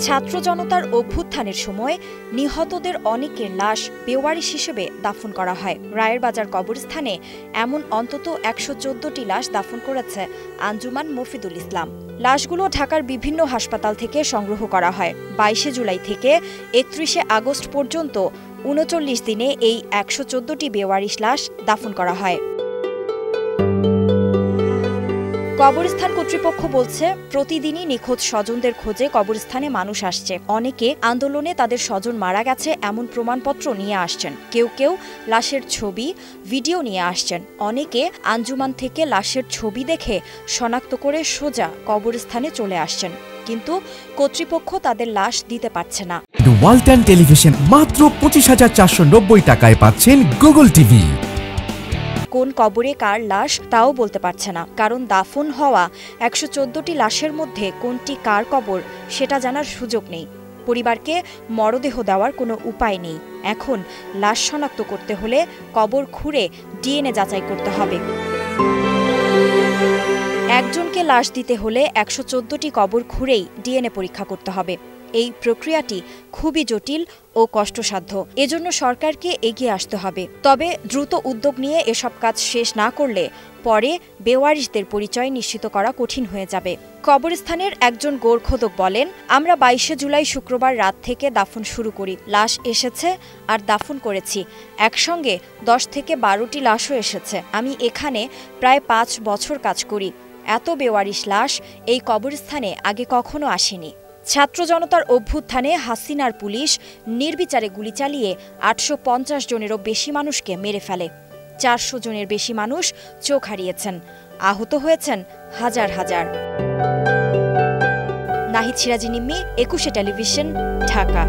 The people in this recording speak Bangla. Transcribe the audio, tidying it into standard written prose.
ছাত্র জনতার অভ্যুত্থানের সময় নিহতদের অনেকের লাশ বেওয়ারিশ হিসেবে দাফন করা হয়। রায়ের বাজার কবরস্থানে এমন অন্তত ১১৪টি লাশ দাফন করেছে আঞ্জুমান মফিদুল ইসলাম। লাশগুলো ঢাকার বিভিন্ন হাসপাতাল থেকে সংগ্রহ করা হয়। ২২ জুলাই থেকে ৩১ আগস্ট পর্যন্ত ৩৯ দিনে এই ১১৪টি বেওয়ারিশ লাশ দাফন করা হয়। কবরস্থান কর্তৃপক্ষ বলছে, প্রতিদিনই নিখোঁজ স্বজনদের খোঁজে কবরস্থানে মানুষ আসছে। অনেকে আন্দোলনে তাদের স্বজন মারা গেছে এমন প্রমাণপত্র নিয়ে আসছেন। কেউ কেউ লাশের ছবি, ভিডিও নিয়ে আসছেন। অনেকে আঞ্জুমান থেকে লাশের ছবি দেখে শনাক্ত করে সোজা কবরস্থানে চলে আসছেন, কিন্তু কর্তৃপক্ষ তাদের লাশ দিতে পারছে না। ওয়ালটন টেলিভিশন মাত্র ২৫,৪৯০ টাকায় পাচ্ছেন গুগল টিভি। কোন কবরে কার লাশ তাও বলতে পারছে না, কারণ দাফন হওয়া ১১৪টি লাশের মধ্যে কোনটি কার কবর সেটা জানার সুযোগ নেই। পরিবারকে মরদেহ দেওয়ার কোনো উপায় নেই। এখন লাশ শনাক্ত করতে হলে কবর খুঁড়ে ডিএনএ যাচাই করতে হবে। একজনকে লাশ দিতে হলে ১১৪টি কবর খুঁড়েই ডিএনএ পরীক্ষা করতে হবে। এই প্রক্রিয়াটি খুবই জটিল ও কষ্টসাধ্য। এজন্য সরকারকে এগিয়ে আসতে হবে। তবে দ্রুত উদ্যোগ নিয়ে এসব কাজ শেষ না করলে পরে বেওয়ারিশদের পরিচয় নিশ্চিত করা কঠিন হয়ে যাবে। কবরস্থানের একজন গোরখোদক বলেন, আমরা ২২ জুলাই শুক্রবার রাত থেকে দাফন শুরু করি। লাশ এসেছে আর দাফন করেছি। একসঙ্গে ১০ থেকে ১২টি লাশও এসেছে। আমি এখানে প্রায় ৫ বছর কাজ করি। এত বেওয়ারিশ লাশ এই কবরস্থানে আগে কখনো আসেনি। ছাত্র জনতার অভ্যুত্থানে হাসিনার পুলিশ নির্বিচারে গুলি চালিয়ে ৮৫০ জনেরও বেশি মানুষকে মেরে ফেলে। ৪০০ জনের বেশি মানুষ চোখ হারিয়েছেন, আহত হয়েছেন হাজার হাজার। নাহিদ সিরাজি নিম্মি, ২১ টেলিভিশন, ঢাকা।